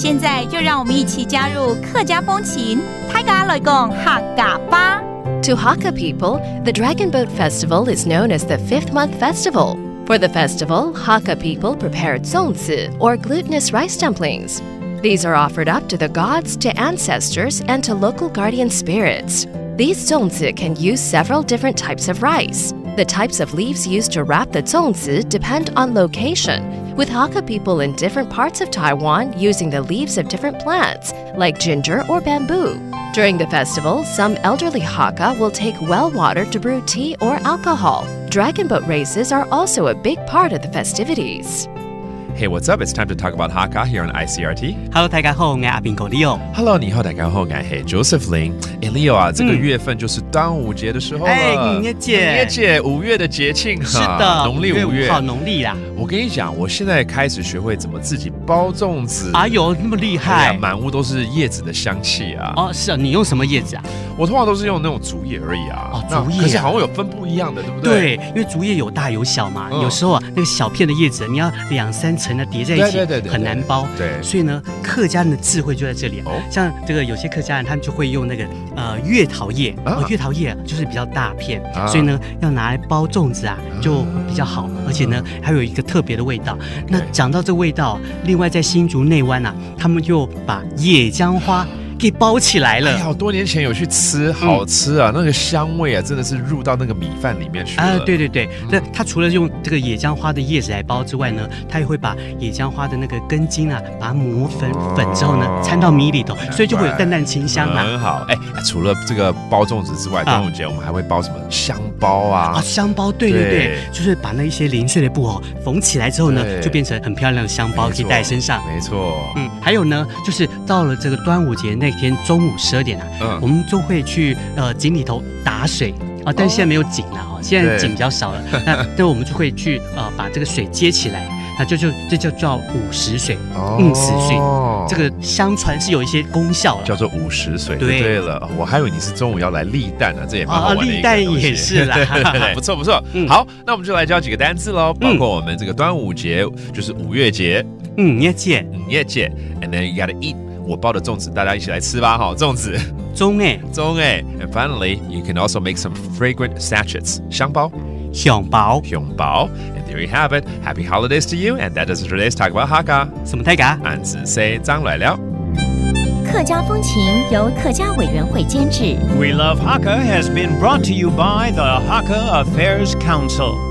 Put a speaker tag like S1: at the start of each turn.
S1: 现在就让我们一起加入客家风情，大家来讲客家吧。
S2: To Hakka people, the Dragon Boat Festival is known as the Fifth Month Festival. For the festival, Hakka people prepare zongzi, or glutinous rice dumplings. These are offered up to the gods, to ancestors, and to local guardian spirits. These zongzi can use several different types of rice. The types of leaves used to wrap the zongzi depend on location, with Hakka people in different parts of Taiwan using the leaves of different plants, like ginger or bamboo. During the festival, some elderly Hakka will take well water to brew tea or alcohol. Dragon boat races are also a big part of the festivities.
S3: Hey, what's up? It's time to talk about Hakka here on ICRT.
S4: Hello， 大家好，我是阿斌哥 Leo。Hello，
S3: 你好，大家好，我是 Joseph Lin。Leo 啊，这个月份就是端午节的时候了。
S4: 五月节，5
S3: 月的节庆。
S4: 是的，
S3: 农历5月，
S4: 好农历啦。
S3: 我跟你讲，我现在开始学会怎么自己包粽子。
S4: 哎呦，那么厉害！
S3: 满屋都是叶子的香气啊。
S4: 哦，是啊，你用什么叶子啊？
S3: 我通常都是用那种竹叶而已啊。
S4: 哦，竹叶。
S3: 可是好像有分不一样的，对不对？
S4: 对，因为竹叶有大有小嘛，有时候啊，那个小片的叶子，你要2、3层的叠在一起。对，很难包。
S3: 对，
S4: 所以呢，客家人的智慧就在这里。像这个有些客家人，他们就会用那个月桃叶。月桃叶就是比较大片，所以呢，要拿来包粽子啊，就比较好。而且呢，还有一个特别的味道。那讲到这味道，另外在新竹内湾啊，他们就把野姜花给包起来了。
S3: 好多年前有去吃，好吃啊！那个香味啊，真的是入到那个米饭里面去了。
S4: 对，那它除了用这个野姜花的叶子来包之外呢，它也会把野姜花的那个根茎啊，把它磨粉之后呢，掺到米里头，所以就会有淡淡清香啊。
S3: 很好。除了这个包粽子之外，端午节我们还会包什么香包啊？
S4: 香包，对，就是把那一些零碎的布缝起来之后呢，就变成很漂亮的香包，可以带身上。
S3: 没错。
S4: 还有呢，就是到了这个端午节那天中午12点啊，我们就会去井里头打水啊，但是现在没有井了哦，现在井比较少了。那我们就会去把这个水接起来，那这就叫午时水，死水。这个相传是有一些功效的，
S3: 叫做午时水。对了，我还以为你是中午要来立蛋呢，这也蛮好玩的。
S4: 立蛋也是啦，
S3: 不错。好，那我们就来教几个单字喽，包括我们这个端午节就是5月节，
S4: 月节
S3: ，and then you gotta eat。我包的粽子，大家一起来吃吧！哈，粽子，
S4: 粽诶。
S3: And finally, you can also make some fragrant sachets. 香包。And there you have it. Happy holidays to you. And that is today's talk about Hakka.
S4: 什么大家？
S3: 俺子 say 张来了。
S1: 客家风情由客家委员会监制。
S5: We Love Hakka has been brought to you by the Hakka Affairs Council.